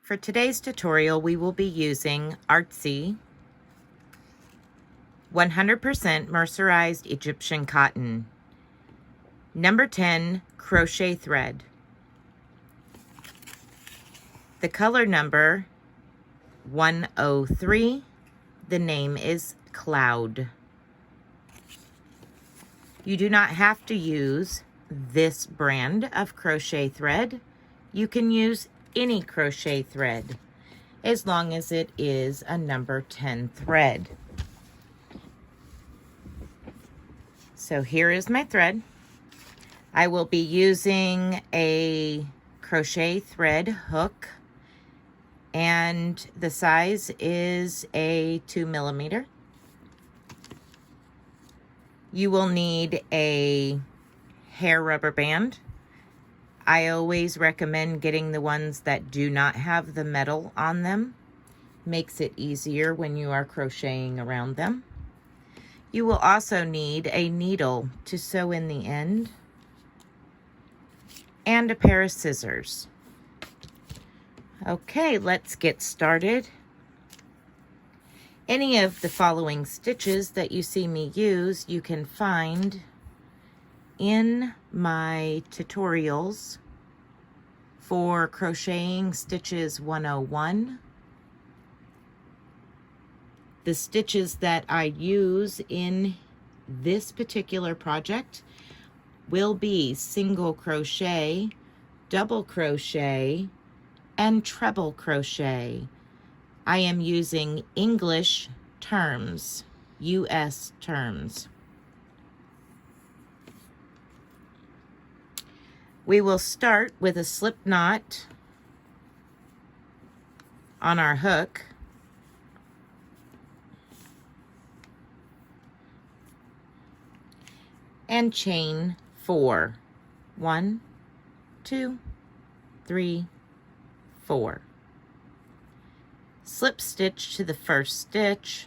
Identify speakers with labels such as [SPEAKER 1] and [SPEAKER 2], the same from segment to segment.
[SPEAKER 1] For today's tutorial, we will be using Artsy 100% mercerized Egyptian cotton, number 10 crochet thread. The color number 103. The name is Cloud. You do not have to use this brand of crochet thread. You can use any crochet thread as long as it is a number 10 thread. So here is my thread. I will be using a crochet thread hook, and the size is a 2 millimeter. You will need a hair rubber band. I always recommend getting the ones that do not have the metal on them. Makes it easier when you are crocheting around them. You will also need a needle to sew in the end and a pair of scissors. Okay, let's get started. Any of the following stitches that you see me use, you can find in my tutorials for Crocheting Stitches 101. The stitches that I use in this particular project will be single crochet, double crochet, and treble crochet. I am using English terms, US terms. We will start with a slip knot on our hook. And chain 4. 1, 2, 3, 4. Slip stitch to the first stitch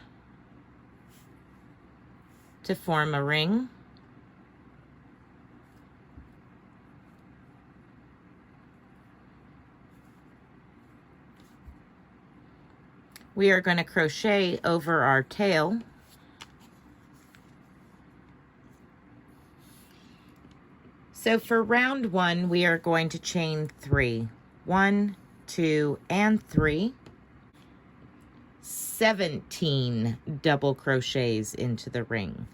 [SPEAKER 1] to form a ring. We are going to crochet over our tail. So for round 1, we are going to chain 3. 1, 2, and 3. 17 double crochets into the ring.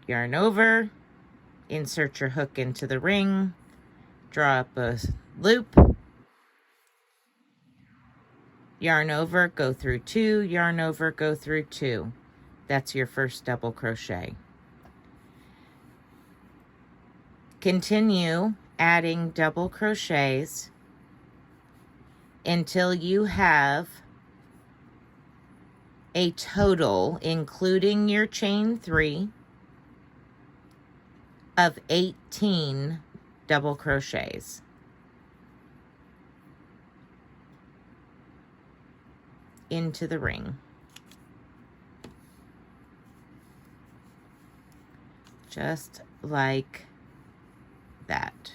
[SPEAKER 1] Yarn over, insert your hook into the ring, draw up a loop, yarn over, go through 2, yarn over, go through 2. That's your first double crochet. Continue adding double crochets until you have a total, including your chain 3, of 18 double crochets. Into the ring. Just like that.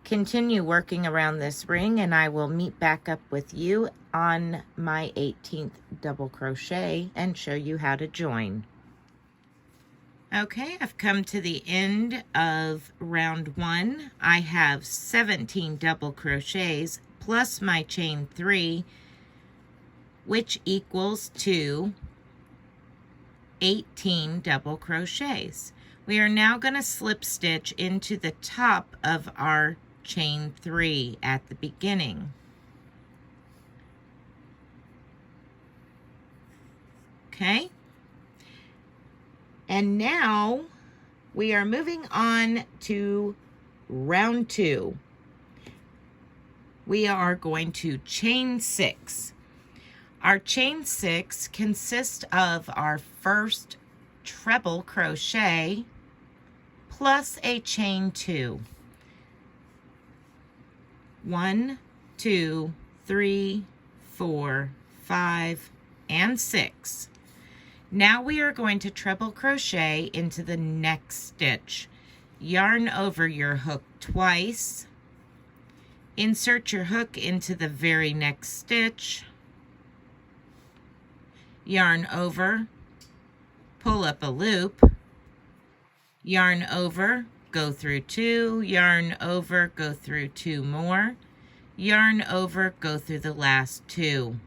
[SPEAKER 1] Continue working around this ring, and I will meet back up with you on my 18th double crochet and show you how to join. Okay, I've come to the end of round 1. I have 17 double crochets plus my chain 3, which equals to 18 double crochets. We are now going to slip stitch into the top of our chain 3 at the beginning. Okay, and now we are moving on to round 2. We are going to chain 6. Our chain 6 consists of our first treble crochet plus a chain 2. 1, 2, 3, 4, 5, and 6. Now we are going to treble crochet into the next stitch. Yarn over your hook twice. Insert your hook into the very next stitch. Yarn over, pull up a loop, yarn over, go through 2, yarn over, go through 2 more, yarn over, go through the last 2.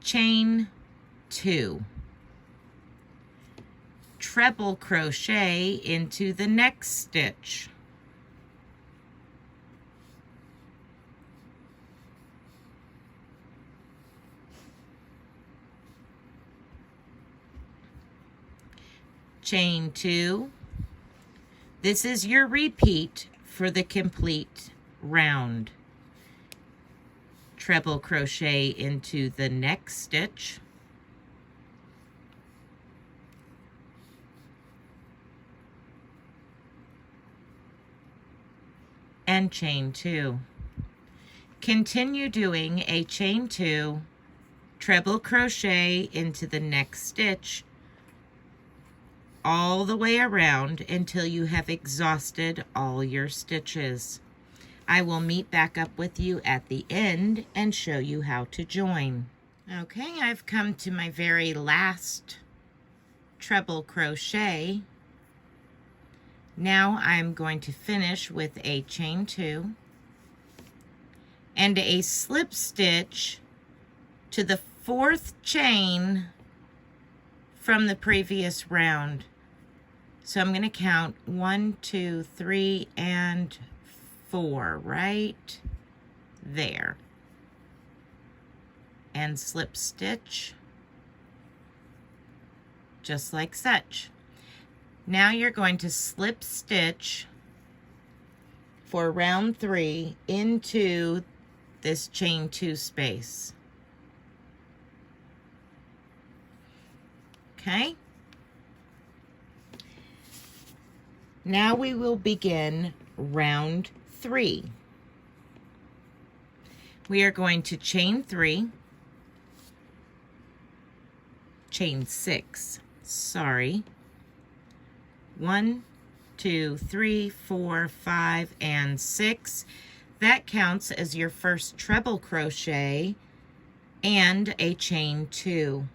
[SPEAKER 1] Chain 2. Treble crochet into the next stitch. Chain 2. This is your repeat for the complete round. Treble crochet into the next stitch. And chain 2. Continue doing a chain 2, treble crochet into the next stitch, all the way around until you have exhausted all your stitches. I will meet back up with you at the end and show you how to join. Okay, I've come to my very last treble crochet. Now I'm going to finish with a chain 2 and a slip stitch to the 4th chain from the previous round. So I'm going to count 1, 2, 3, and 4 right there. And slip stitch just like such. Now you're going to slip stitch for round 3 into this chain 2 space. Okay? Now we will begin round 3. We are going to chain 3, chain 6, sorry. 1, 2, 3, 4, 5, and 6. That counts as your first treble crochet and a chain 2.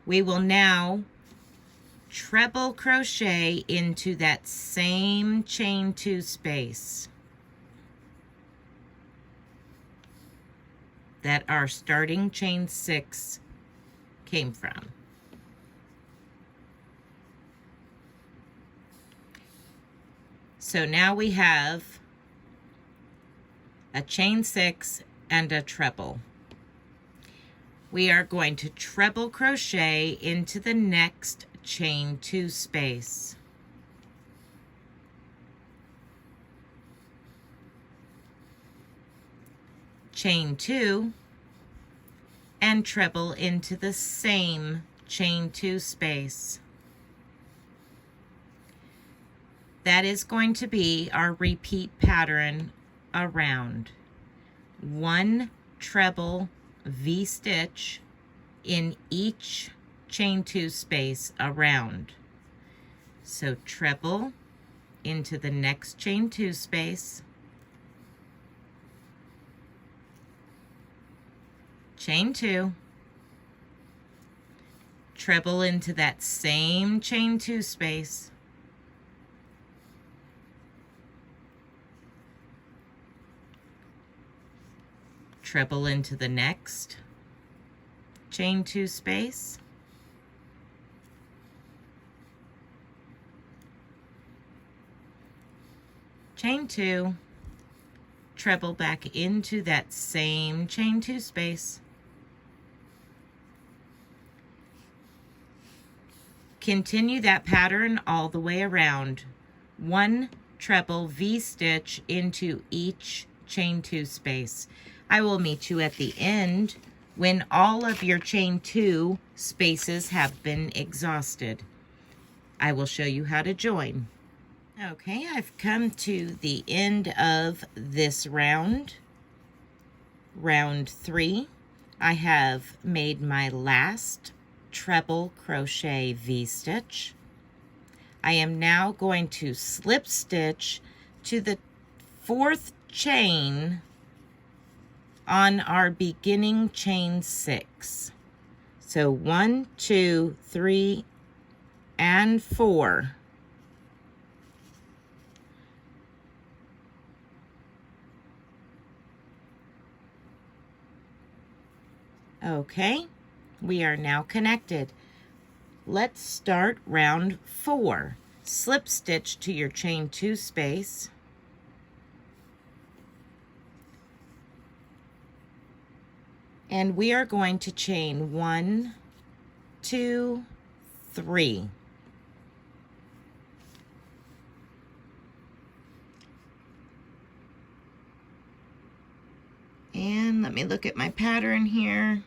[SPEAKER 1] We will now treble crochet into that same chain 2 space that our starting chain 6 came from. So now we have a chain 6 and a treble. We are going to treble crochet into the next chain 2 space. Chain 2 and treble into the same chain 2 space. That is going to be our repeat pattern around. 1 treble V-stitch in each chain 2 space around. So treble into the next chain 2 space, chain 2, treble into that same chain 2 space, treble into the next chain 2 space, chain 2, treble back into that same chain 2 space, continue that pattern all the way around. 1 treble V-stitch into each chain 2 space. I will meet you at the end when all of your chain 2 spaces have been exhausted. I will show you how to join. Okay, I've come to the end of this round. round 3, I have made my last treble crochet V-stitch. I am now going to slip stitch to the 4th chain on our beginning chain 6. So 1, 2, 3, and 4. Okay, we are now connected. Let's start round 4. Slip stitch to your chain 2 space. And we are going to chain 1, 2, 3. And let me look at my pattern here.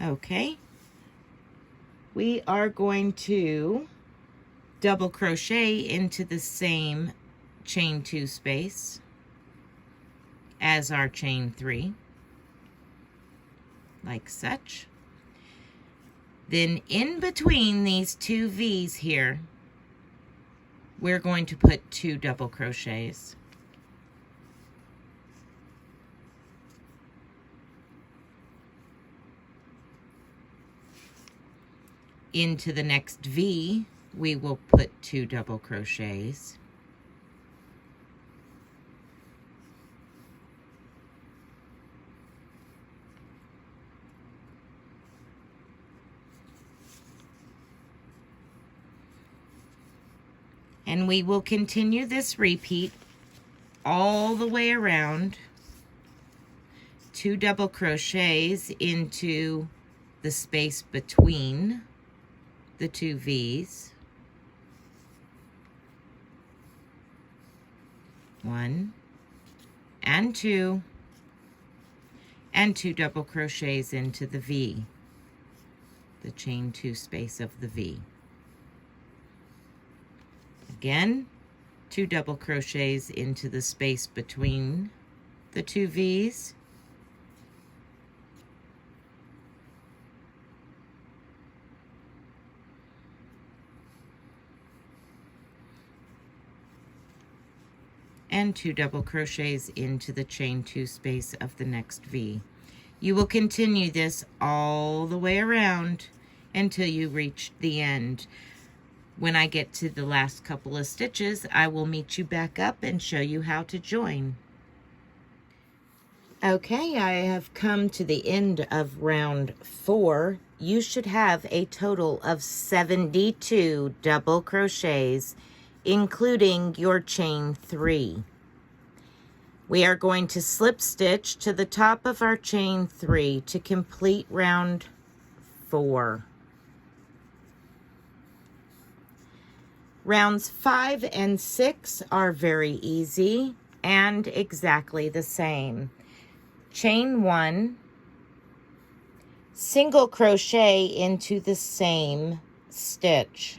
[SPEAKER 1] Okay, we are going to double crochet into the same chain 2 space as our chain 3, like such. Then in between these 2 V's here, we're going to put 2 double crochets. Into the next V, we will put 2 double crochets. And we will continue this repeat all the way around. 2 double crochets into the space between the 2 V's. 1 and 2, and 2 double crochets into the V, the chain 2 space of the V. Again, 2 double crochets into the space between the 2 V's. And 2 double crochets into the chain 2 space of the next V. You will continue this all the way around until you reach the end. When I get to the last couple of stitches, I will meet you back up and show you how to join. Okay, I have come to the end of round 4. You should have a total of 72 double crochets, including your chain 3. We are going to slip stitch to the top of our chain 3 to complete round 4. Rounds 5 and 6 are very easy and exactly the same. Chain 1, single crochet into the same stitch.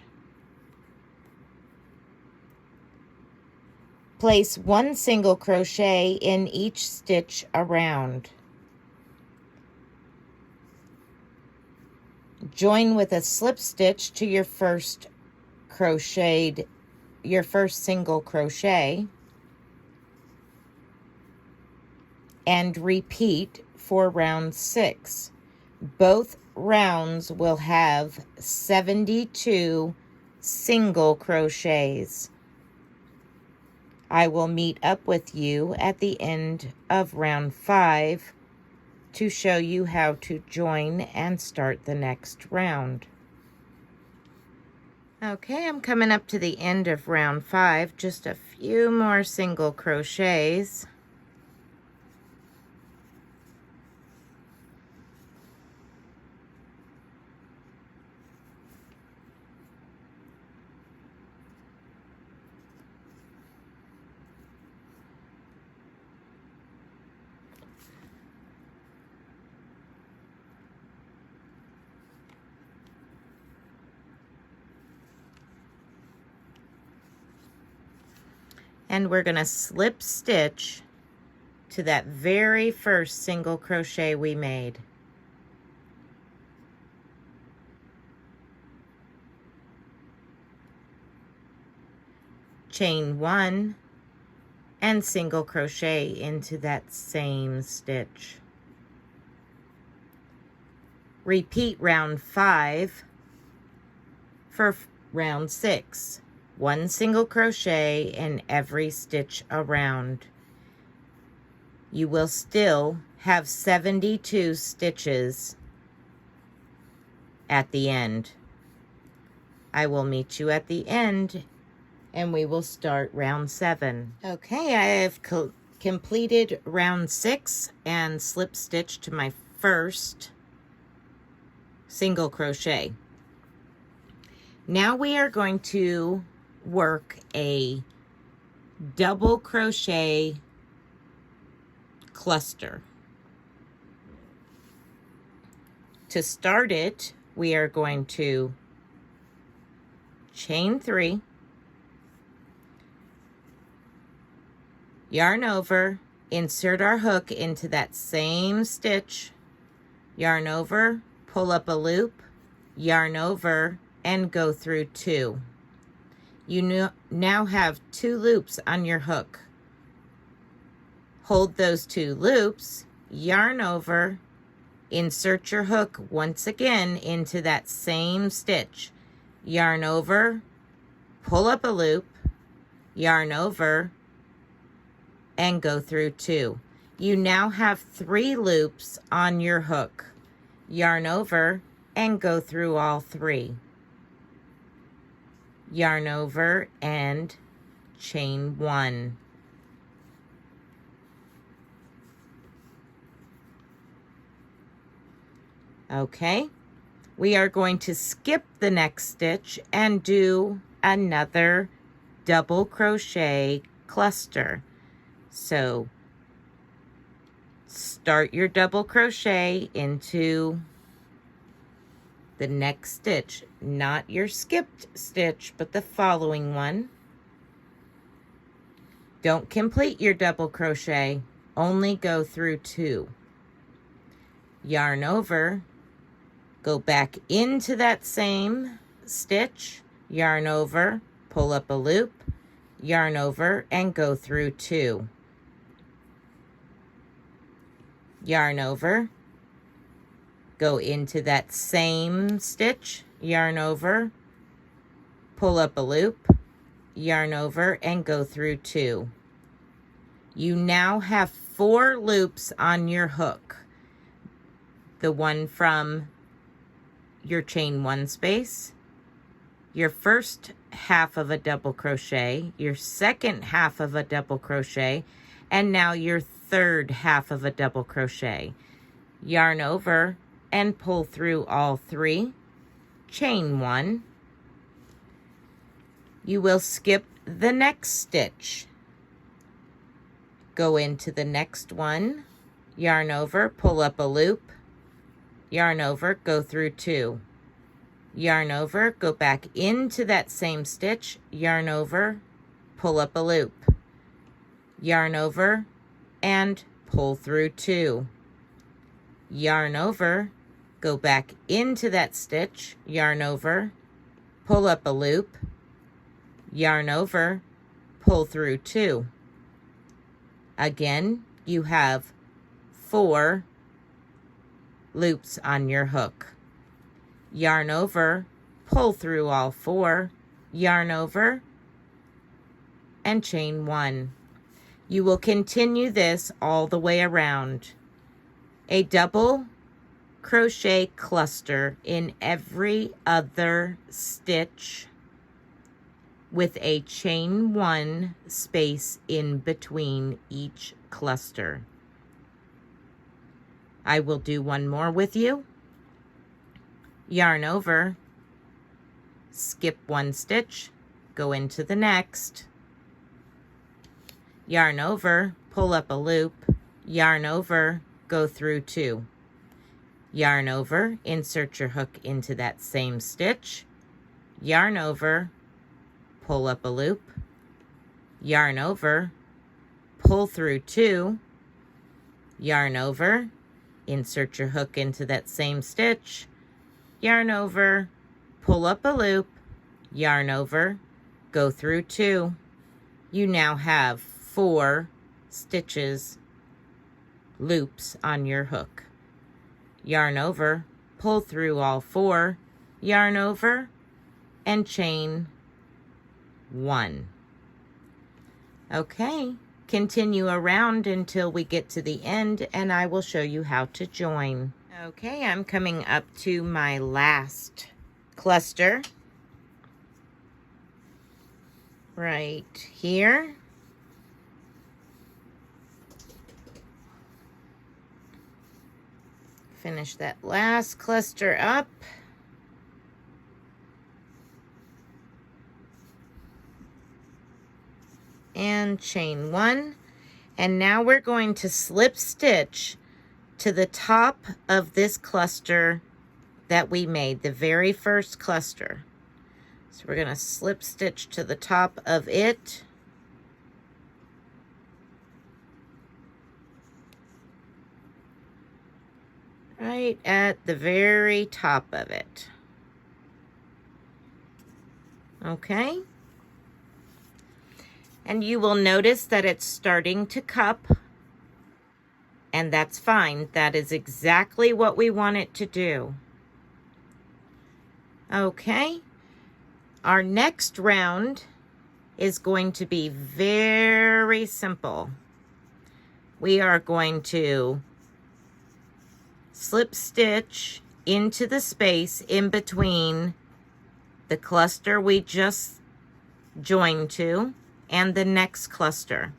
[SPEAKER 1] Place 1 single crochet in each stitch around. Join with a slip stitch to your first single crochet, and repeat for round 6. Both rounds will have 72 single crochets. I will meet up with you at the end of round 5 to show you how to join and start the next round. Okay, I'm coming up to the end of round 5, just a few more single crochets. And we're going to slip stitch to that very first single crochet we made. Chain 1 and single crochet into that same stitch. Repeat round 5 for round 6. 1 single crochet in every stitch around. You will still have 72 stitches at the end. I will meet you at the end and we will start round 7. Okay, I have completed round 6 and slip stitched to my first single crochet. Now we are going to work a double crochet cluster. To start it, we are going to chain 3, yarn over, insert our hook into that same stitch, yarn over, pull up a loop, yarn over, and go through 2. You now have 2 loops on your hook. Hold those 2 loops, yarn over, insert your hook once again into that same stitch, yarn over, pull up a loop, yarn over, and go through 2. You now have 3 loops on your hook. Yarn over and go through all 3. Yarn over and chain 1. Okay, we are going to skip the next stitch and do another double crochet cluster. So start your double crochet into the next stitch, not your skipped stitch, but the following one. Don't complete your double crochet, only go through 2. Yarn over, go back into that same stitch, yarn over, pull up a loop, yarn over, and go through 2. Yarn over, go into that same stitch, yarn over, pull up a loop, yarn over, and go through 2. You now have 4 loops on your hook. The one from your chain 1 space, your first half of a double crochet, your second half of a double crochet, and now your third half of a double crochet. Yarn over and pull through all 3, chain 1. You will skip the next stitch. Go into the next one, yarn over, pull up a loop, yarn over, go through 2. Yarn over, go back into that same stitch, yarn over, pull up a loop, yarn over, and pull through 2. Yarn over, go back into that stitch, yarn over, pull up a loop, yarn over, pull through 2. Again, you have 4 loops on your hook. Yarn over, pull through all 4, yarn over, and chain 1. You will continue this all the way around. A double crochet cluster in every other stitch with a chain 1 space in between each cluster. I will do one more with you. Yarn over, skip 1 stitch, go into the next, yarn over, pull up a loop, yarn over, go through 2. Yarn over, insert your hook into that same stitch, yarn over, pull up a loop, yarn over, pull through 2, yarn over, insert your hook into that same stitch, yarn over, pull up a loop, yarn over, go through 2. You now have 4 stitches, loops on your hook. Yarn over, pull through all 4, yarn over, and chain 1. Okay, continue around until we get to the end and I will show you how to join. Okay, I'm coming up to my last cluster right here. Finish that last cluster up. And chain 1. And now we're going to slip stitch to the top of this cluster that we made, the very first cluster. So we're going to slip stitch to the top of it. Right at the very top of it. Okay. And you will notice that it's starting to cup, and that's fine. That is exactly what we want it to do. Okay. Our next round is going to be very simple. We are going to slip stitch into the space in between the cluster we just joined to and the next cluster.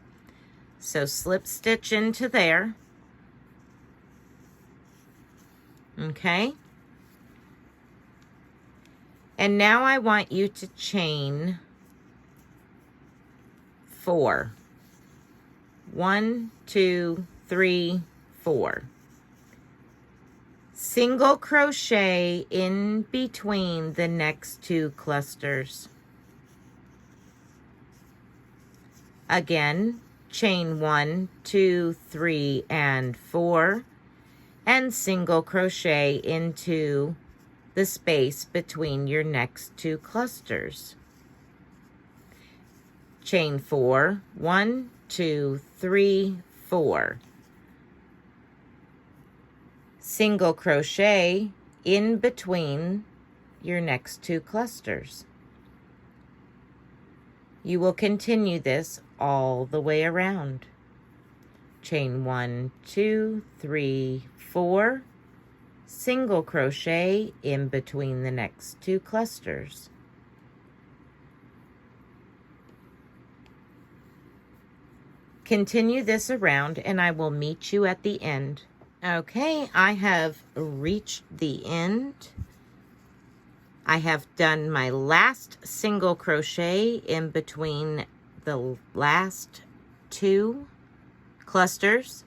[SPEAKER 1] So slip stitch into there. Okay. And now I want you to chain 4. 1, 2, 3, 4. Single crochet in between the next 2 clusters. Again, chain 1, 2, 3, and 4, and single crochet into the space between your next 2 clusters. Chain 4, 1, 2, 3, 4. Single crochet in between your next 2 clusters. You will continue this all the way around. Chain 1, 2, 3, 4. Single crochet in between the next 2 clusters. Continue this around and I will meet you at the end. Okay, I have reached the end. I have done my last single crochet in between the last 2 clusters.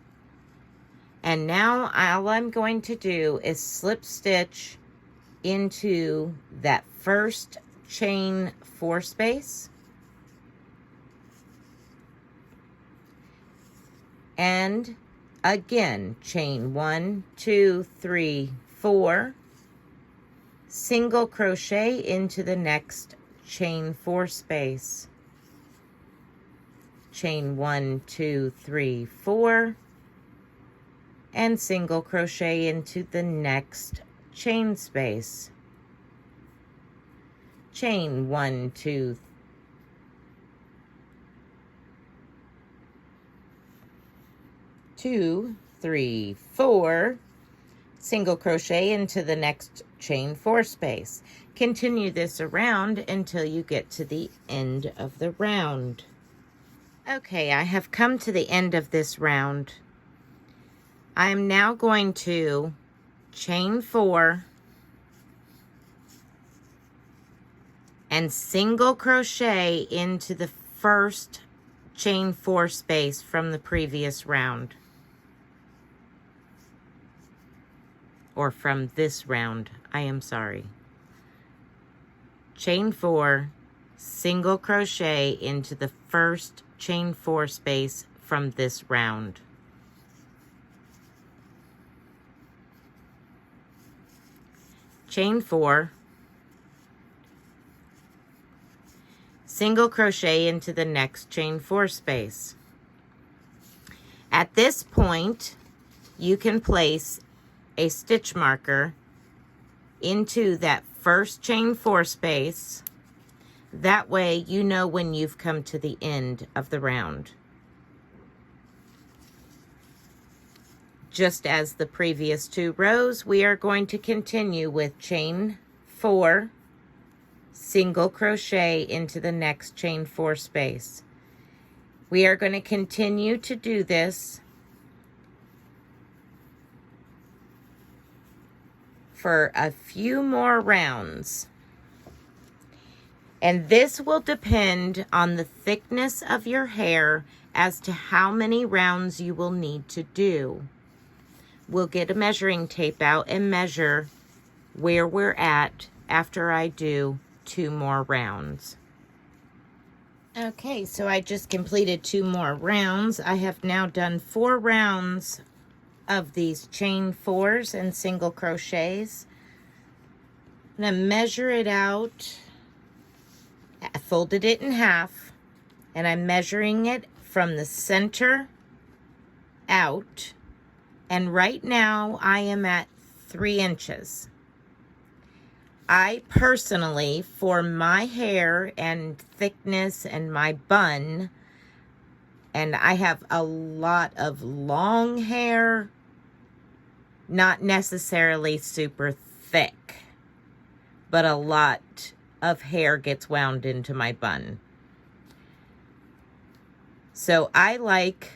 [SPEAKER 1] And now all I'm going to do is slip stitch into that first chain 4 space. And again, chain 1, 2, 3, 4. Single crochet into the next chain 4 space. Chain 1, 2, 3, 4. And single crochet into the next chain space. Chain 1, 2, 2, 3, 4. Single crochet into the next chain 4 space. Continue this around until you get to the end of the round. Okay, I have come to the end of this round. I'm now going to chain 4 and single crochet into the first chain 4 space from the previous round. Or from this round, I am sorry. Chain 4, single crochet into the first chain 4 space from this round. Chain 4, single crochet into the next chain 4 space. At this point, you can place a stitch marker into that first chain 4 space. That way you know when you've come to the end of the round. Just as the previous 2 rows, we are going to continue with chain 4, single crochet into the next chain 4 space. We are going to continue to do this for a few more rounds. And this will depend on the thickness of your hair as to how many rounds you will need to do. We'll get a measuring tape out and measure where we're at after I do 2 more rounds. Okay, so I just completed 2 more rounds. I have now done 4 rounds of these chain 4s and single crochets. I'm going to measure it out. I folded it in half, and I'm measuring it from the center out. And right now I am at 3 inches. I personally, for my hair and thickness and my bun, and I have a lot of long hair, not necessarily super thick, but a lot of hair gets wound into my bun. So I like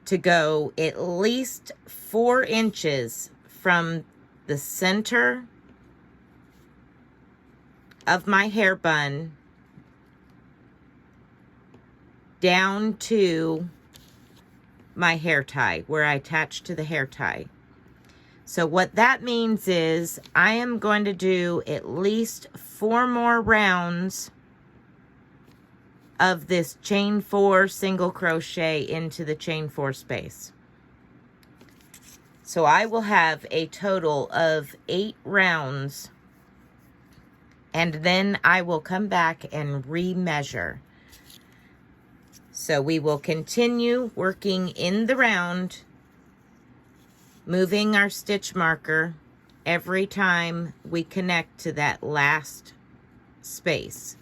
[SPEAKER 1] to go at least 4 inches from the center of my hair bun down to my hair tie, where I attach to the hair tie. So what that means is I am going to do at least 4 more rounds of this chain 4 single crochet into the chain 4 space. So I will have a total of 8 rounds, and then I will come back and remeasure. So we will continue working in the round, moving our stitch marker every time we connect to that last space.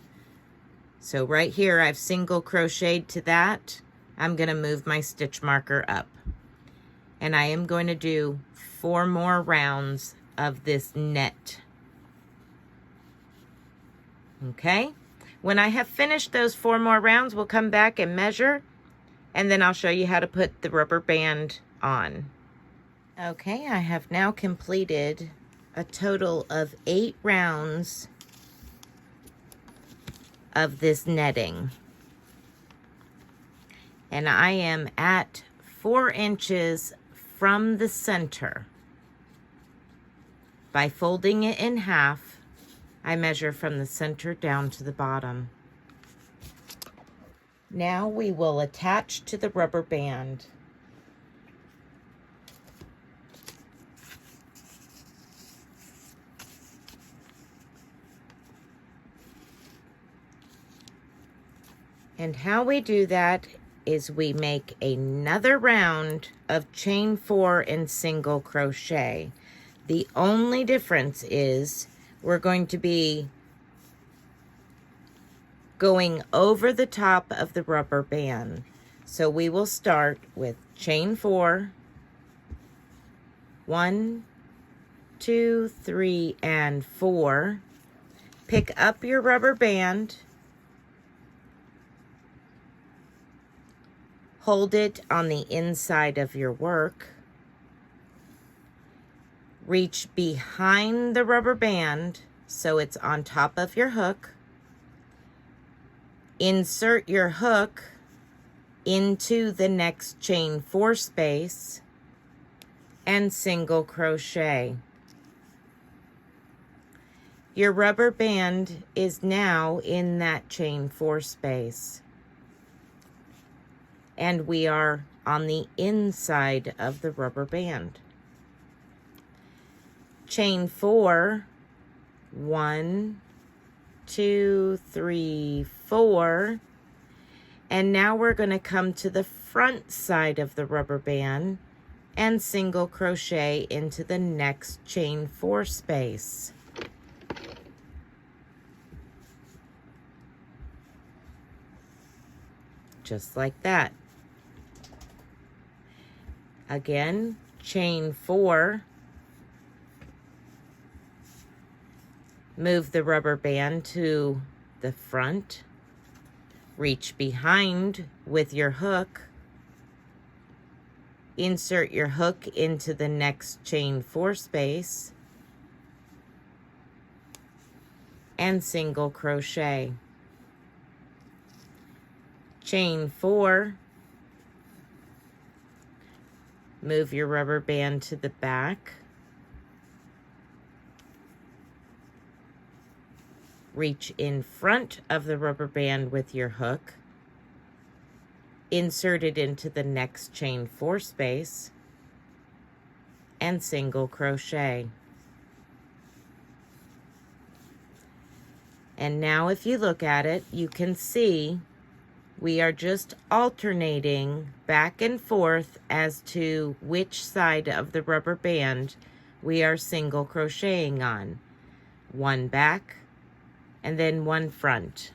[SPEAKER 1] So right here, I've single crocheted to that. I'm going to move my stitch marker up. And I am going to do 4 more rounds of this net. Okay? When I have finished those 4 more rounds, we'll come back and measure, and then I'll show you how to put the rubber band on. Okay, I have now completed a total of 8 rounds of this netting. And I am at 4 inches from the center. By folding it in half, I measure from the center down to the bottom. Now we will attach to the rubber band. And how we do that is we make another round of chain 4 and single crochet. The only difference is we're going to be going over the top of the rubber band. So we will start with chain 4, 1, 2, 3, and 4. Pick up your rubber band, hold it on the inside of your work, reach behind the rubber band so it's on top of your hook, insert your hook into the next chain 4 space, and single crochet. Your rubber band is now in that chain 4 space. And we are on the inside of the rubber band. Chain 4, 1, 2, 3, 4. And now we're going to come to the front side of the rubber band and single crochet into the next chain 4 space. Just like that. Again, chain 4. Move the rubber band to the front. Reach behind with your hook. Insert your hook into the next chain 4 space. And single crochet. Chain 4. Move your rubber band to the back. Reach in front of the rubber band with your hook. Insert it into the next chain 4 space. And single crochet. And now if you look at it, you can see we are just alternating back and forth as to which side of the rubber band we are single crocheting on. One back and then one front.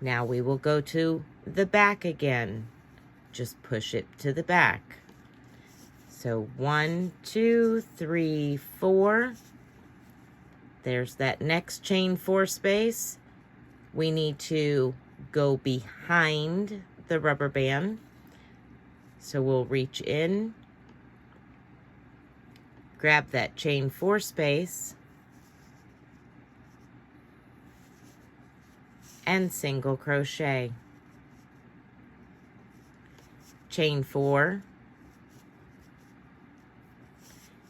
[SPEAKER 1] Now we will go to the back again. Just push it to the back. So 1, 2, 3, 4. There's that next chain 4 space. We need to go behind the rubber band. So we'll reach in, grab that chain 4 space, and single crochet. Chain 4.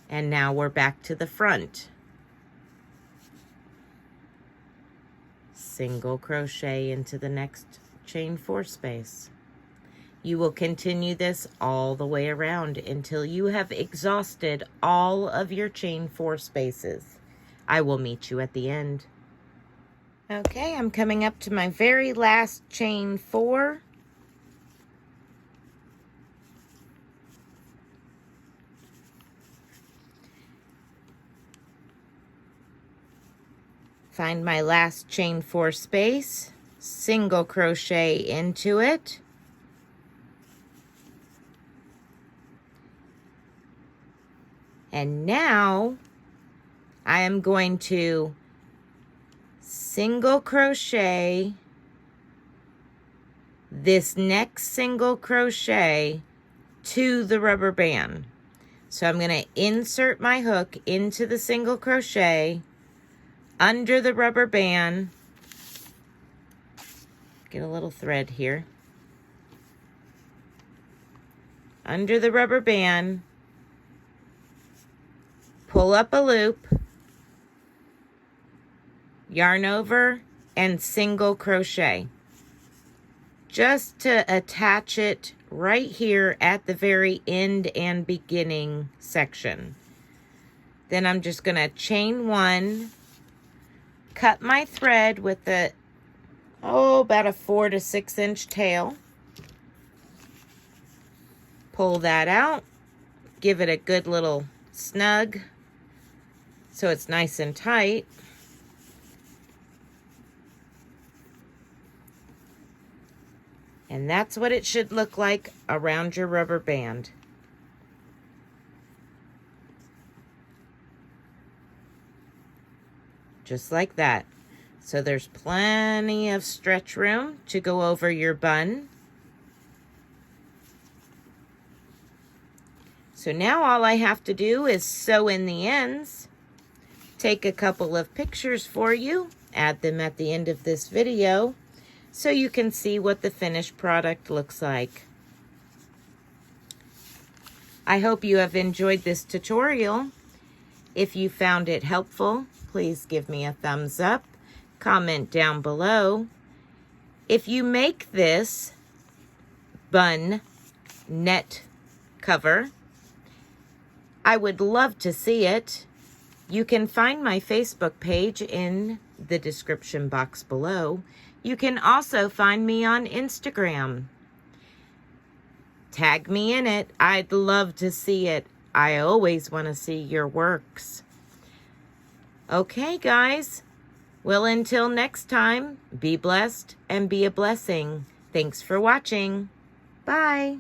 [SPEAKER 1] And now we're back to the front. Single crochet into the next chain 4 space. You will continue this all the way around until you have exhausted all of your chain 4 spaces. I will meet you at the end. Okay, I'm coming up to my very last chain 4. Find my last chain 4 space, single crochet into it, and now I am going to single crochet this next single crochet to the rubber band. So I'm going to insert my hook into the single crochet under the rubber band. Get a little thread here. Under the rubber band, pull up a loop, yarn over, and single crochet. Just to attach it right here at the very end and beginning section. Then I'm just going to chain 1, cut my thread with the, about a 4 to 6 inch tail. Pull that out, give it a good little snug so it's nice and tight. And that's what it should look like around your rubber band. Just like that. So there's plenty of stretch room to go over your bun. So now all I have to do is sew in the ends. Take a couple of pictures for you, add them at the end of this video so you can see what the finished product looks like. I hope you have enjoyed this tutorial. If you found it helpful, please give me a thumbs up. Comment down below. If you make this bun net cover, I would love to see it. You can find my Facebook page in the description box below. You can also find me on Instagram. Tag me in it. I'd love to see it. I always want to see your works. Okay, guys. Well, until next time, be blessed and be a blessing. Thanks for watching. Bye.